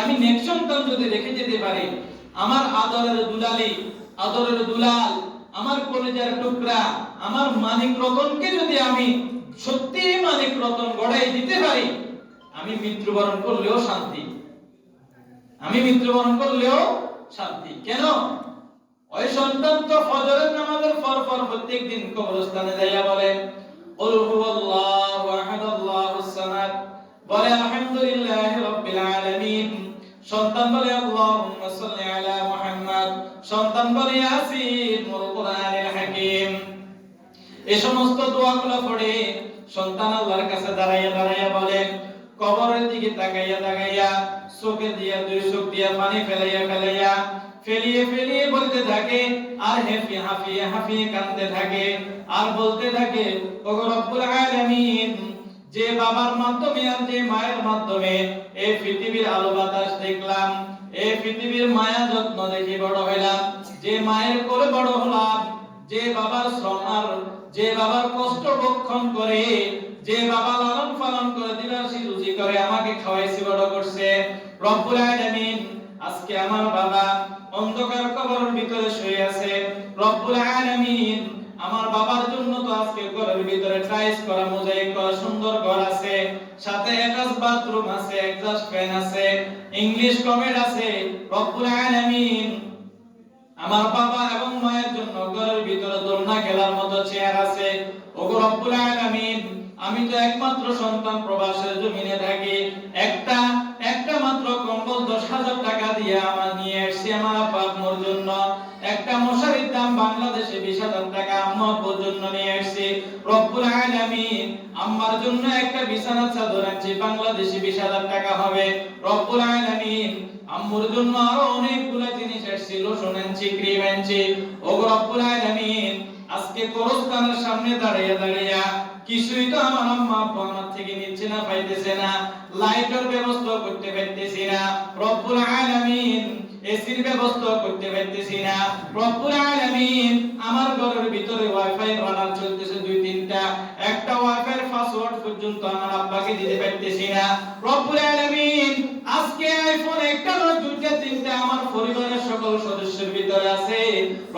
আমি নেক সন্তান যদি রেখে যেতে পারি, আমার আদরের দুলালি, আদরের দুলাল, আমার কলিজার টুকরা, আমার মানিক রতনকে যদি আমি সত্যি মানিক রতন গড়াই দিতে পারি, আমি মৃত্যুবরণ করলেও শান্তি, আমি মৃত্যুবরণ করলেও শান্তি। কেন? ওই সন্তান তো ফজরের নামাজের পর প্রত্যেকদিন কবরস্থানে যাইয়া বলে কুল হুয়াল্লাহু আহাদ আল্লাহুস সামাদ, বলে আলহামদুলিল্লাহি রাব্বিল আলামিন। সন্তান বলে আল্লাহুম্মা সাল্লি আলা মুহাম্মদ, সন্তান বলে ইয়াসিন ওয়াল কুরআনিল হাকীম। এই সমস্ত দোয়াগুলো পড়ে সন্তান আল্লাহর কাছে দাঁড়াইয়া বলে, কবরের দিকে তাকাইয়া চোখে দিয়া দুই চোখ দিয়া পানি ফেলাইয়া ফেলিয়ে বলতে থাকে, আর হাফিয়ে কাঁদতে থাকে, আর বলতে থাকে, ওগো রব্বুল আলামিন, যে বাবার মাধ্যমে আর যে মায়ের মাধ্যমে এই পৃথিবীর আলো বাতাস দেখলাম, এই পৃথিবীর মায়া যত্ন দেখে বড় হইলাম, যে মায়ের কোলে বড় হলাম, যে বাবার শ্রম আর যে বাবার কষ্ট ভক্ষণ করে, যে বাবা লালন পালন করে দিবাসী রুজি করে আমাকে খাওয়াইছে বড় করছে, রব্বুল আলামিন, আজকে আমার বাবা অন্ধকার কবরের ভিতরে শুয়ে আছে। রব্বুল আলামিন, আমার বাবার জন্য তো আজকে ঘরের ভিতরে টাইলস করা, মোজাইক করা সুন্দর ঘর আছে, সাথে অ্যাটাচ বাথরুম আছে, এক্সস্ট ফ্যান আছে, ইংলিশ কমেড আছে। রব্বুল আলামিন, আমার বাবা এবং মায়ের জন্য ঘরের ভিতরে দোলনা খেলার মতো চেয়ার আছে। ওগো রব্বুল আলামিন, আমি তো একমাত্র সন্তান, প্রবাসের জমিনে থাকি, একটা মাত্র কম্বল 10,000 টাকা দিয়ে আমার নিয়ে আসছি আমার আব্বা আম্মুর জন্য। একটা মশারির দাম বাংলাদেশে 20,000 টাকা আম্মা আব্বুর জন্য নিয়ে আসছি। রব্বুল আলামিন, আম্মার জন্য একটা বিছানার চাদর আনছি, বাংলাদেশে 20,000 টাকা হবে। রব্বুল আলামিন, আম্মুর জন্য আরো অনেকগুলো জিনিস আসছে, লোশন আনছি, ক্রিম আনছি। ওগো রব্বুল আলামিন, আজকে কবরস্থানের সামনে দাঁড়াইয়া কিছুই তো আমার আম্মা আব্বু আমার থেকে নিচ্ছে না, পাইতেছে না, লাইটের ব্যবস্থা করতে পারতেছি না। রব্বুল আলামিন, এসির ব্যবস্থা করতে পারতেছি না। রব্বুল আলামিন, আমার ঘরের ভিতরে ওয়াইফাই রানার চলতেছে 2-3টা, একটা ওয়াইফাইয়ের পাসওয়ার্ড পর্যন্ত আমার আব্বাকে দিতে পারতেছি না। রব্বুল আলামিন, আজকে আইফোন একটা নয় 2-3টা আমার পরিবারের সকল সদস্যের ভিতরে আছে।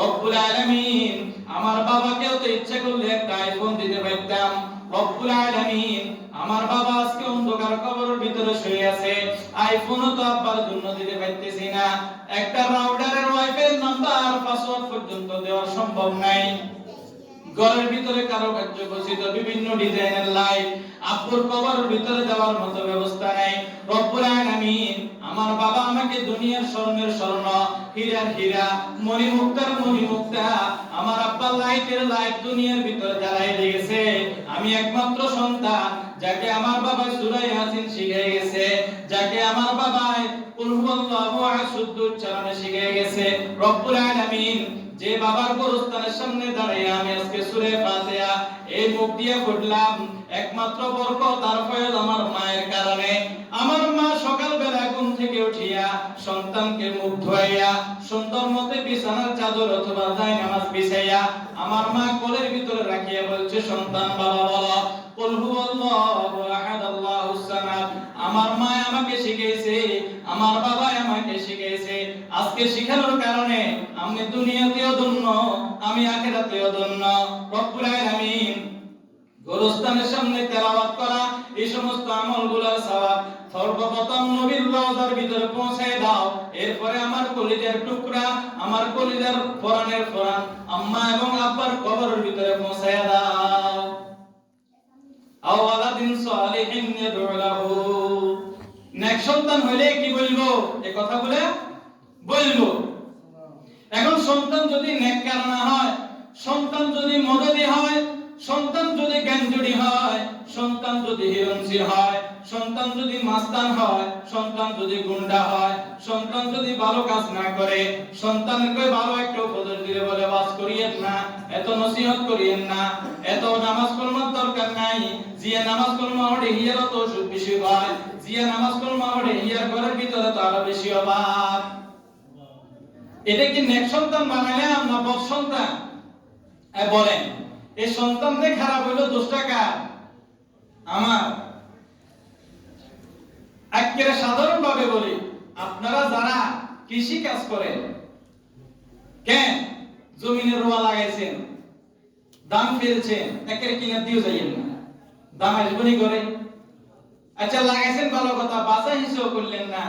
রব্বুল আলামিন, আমার বাবাকেও তো ইচ্ছা করলে একটা আইফোন দিতে পারতাম। রব্বুল আলামিন, আমার বাবা আজকে অন্ধকার কবরের ভিতরে শুয়ে আছে, আইফোনও তো আব্বার জন্য দিতে পারতেছি না, একটা রাউটারের ওয়াইফাই নাম্বার পাসওয়ার্ড পর্যন্ত দেওয়া সম্ভব নাই। ঘরের ভিতরে কারো কার্য বসিত বিভিন্ন ডিজাইনের লাইট, আব্বুর কবরের ভিতরে যাওয়ার মতো ব্যবস্থা নাই। রব্বুল আলামিন, আমার বাবা আমাকে দুনিয়ার স্বর্ণের স্বর্ণ, হীরার হীরা, মণিমুক্তার মণিমুক্তা, আমার আব্বা লাইটের লাইট দুনিয়ার ভিতরে জ্বালাই দিয়েছে। আমি একমাত্র সন্তান, যাকে আমার বাবা সূরা ইয়াসিন শিখিয়ে গেছে, যাকে আমার বাবা কুল হুয়াল্লাহু আহাদ শুদ্ধ উচ্চারণে শিখিয়ে গেছে। রব্বুল আলামিন, যে বাবার কবরস্থানের সামনে দাঁড়িয়ে আমি আজকে সূরা ফাতিহা এই মুখ দিয়ে পড়লাম, একমাত্র বরকত আর ফয়জ আমার মায়ের কারণে। আমার মা সকালবেলা ঘুম থেকে উঠিয়া সন্তানকে মুখ ধোয়াইয়া সুন্দর মতে বিছানার চাদর অথবা জায়নামাজ বিছাইয়া আমার মা কোলের ভিতরে রাখিয়া বলছে, সন্তান বাবা বলো কুল হুয়াল্লাহু আহাদ আল্লাহুস সামাদ। আমার মা আমাকে শিখিয়েছে, আমার বাবা আমাকে শিখিয়েছে। আজকে শিখানোর কারণে আমি দুনিয়াতেও ধন্য, আমি আখিরাতেও ধন্য। রব্বুল আলামিন, গোরস্থানের সামনে তেলাওয়াত করা এই সমস্ত আমলগুলোর সওয়াব সর্বপ্রথম নবীর রওজার ভিতরে পৌঁছায় দাও, এরপরে আমার কলিজার টুকরা, আমার কলিজার পরাণের পরাণ আম্মা এবং আব্বার কবরের ভিতরে পৌঁছায় দাও। আওয়ালাদিন সালিহিন ইয়াদউ লাহু, নেক সন্তান হইলে কি বলবো? এই কথা বলবো। এখন সন্তান যদি নেককার না হয়, সন্তান যদি মদদি হয়, সন্তান যদি গাঞ্জুড়ি হয়, সন্তান যদি হিরণসি হয়, সন্তান যদি মাস্তান হয়, সন্তান যদি গুন্ডা হয়, সন্তান যদি ভালো কাজ না করে, সন্তানকে ভালো একটা উপদেশ দিলে বলে বাস করিয়েন না, এত নসিহত করিয়েন না, এত নামাজ কলমার দরকার নাই, জিয়া নামাজ কলমা হলে হিয়ার তো বেশি হয়, জিয়া নামাজ কলমা হলে হিয়ার ঘরের ভিতরে তো আরো বেশি অভাব। এটা কি নেক সন্তান বানাইলাম না বদ সন্তান? বলেন, এই সন্তানদের খারাপ হইলো 10 টাকা আমার। একেবারে সাধারণ ভাবে বলি, আপনারা যারা কৃষি কাজ করেন, কেন জমিনে রোয়া লাগাইছেন, ধান ফেলছেন, একের কিনা দিও যাইয়েন না, দাম আসবনি করে। আচ্ছা লাগাইছেন ভালো কথা, বাঁচা হিসেবে করলেন না,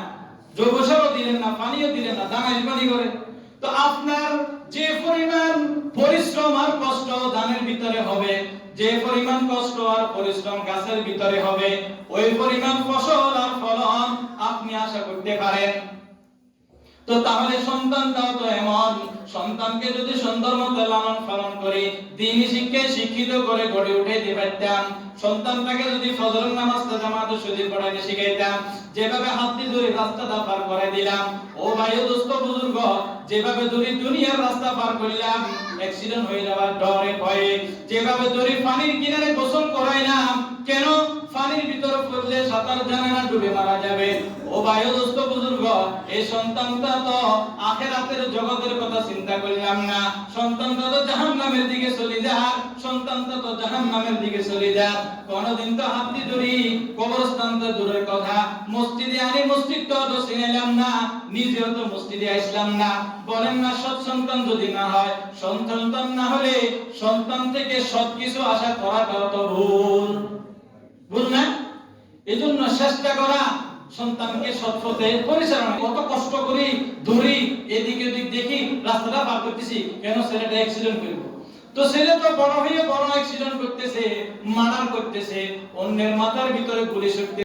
জৈব সারও দিলেন না, পানিও দিলেন না, দাম আসবনি করে। তো আপনার যে পরিমাণ পরিশ্রম আর কষ্ট ধানের ভিতরে হবে, যে পরিমাণ কষ্ট আর পরিশ্রম গাছের ভিতরে হবে, ওই পরিমাণ ফসল আর ফলন আপনি আশা করতে পারেন। তো তাহলে সন্তানটাও তো এমন, সন্তানকে যদি সুন্দর মতো লালন পালন করি, দ্বীনি শিক্ষায় শিক্ষিত করে গড়ে উঠাইতে পারতাম, সন্তানটাকে যদি ফজর নামাজটা জামাতে সুদি পড়াইতে শিখাইতাম, যেভাবে হাত দিয়ে ধরে রাস্তাটা পার করে দিলাম, ও ভাই ও দোস্ত বুজুর্গ, যেভাবে ধরে দুনিয়ার রাস্তা পার করলাম অ্যাক্সিডেন্ট হয়ে যাওয়ার ডরে ভয়ে, যেভাবে ধরে পানির কিনারে গোসল করাইলাম, কেন পানির ভিতরে পড়লে সাঁতার জানে না, ডুবে মারা যাবে। ও ভাই ও দোস্ত বুজুর্গ, এই সন্তানটা তো আখিরাতের জগতের কথা চিন্তা করলাম না, সন্তানটা তো জাহান্নামের দিকে চলে যায়, সন্তানটা তো জাহান্নামের দিকে চলে যায়। কোনদিন তো হাত দিয়ে ধরি কবরস্থান তো দূরের কথা, মসজিদে আনি মসজিদ তো চিনাইলাম না, নিজেও তো মসজিদে আসলাম না। বলেন না সৎ সন্তান যদি না হয়, সন্তান না হলে সন্তান থেকে সৎ কিছু আশা করাটাও তো ভুল, ভুল না? এজন্য চেষ্টা করা সন্তানকে সৎ পথে পরিচালনা। কত কষ্ট করি ধরি, এদিক ওদিক দেখি রাস্তাটা পার করতেছি, কেন ছেলেটা অ্যাক্সিডেন্ট করবে। তো ছেলে তো বড় হয়ে বড় অ্যাক্সিডেন্ট করতেছে, মার্ডার করতেছে, অন্যের মাথার ভিতরে গুলি ছুটতে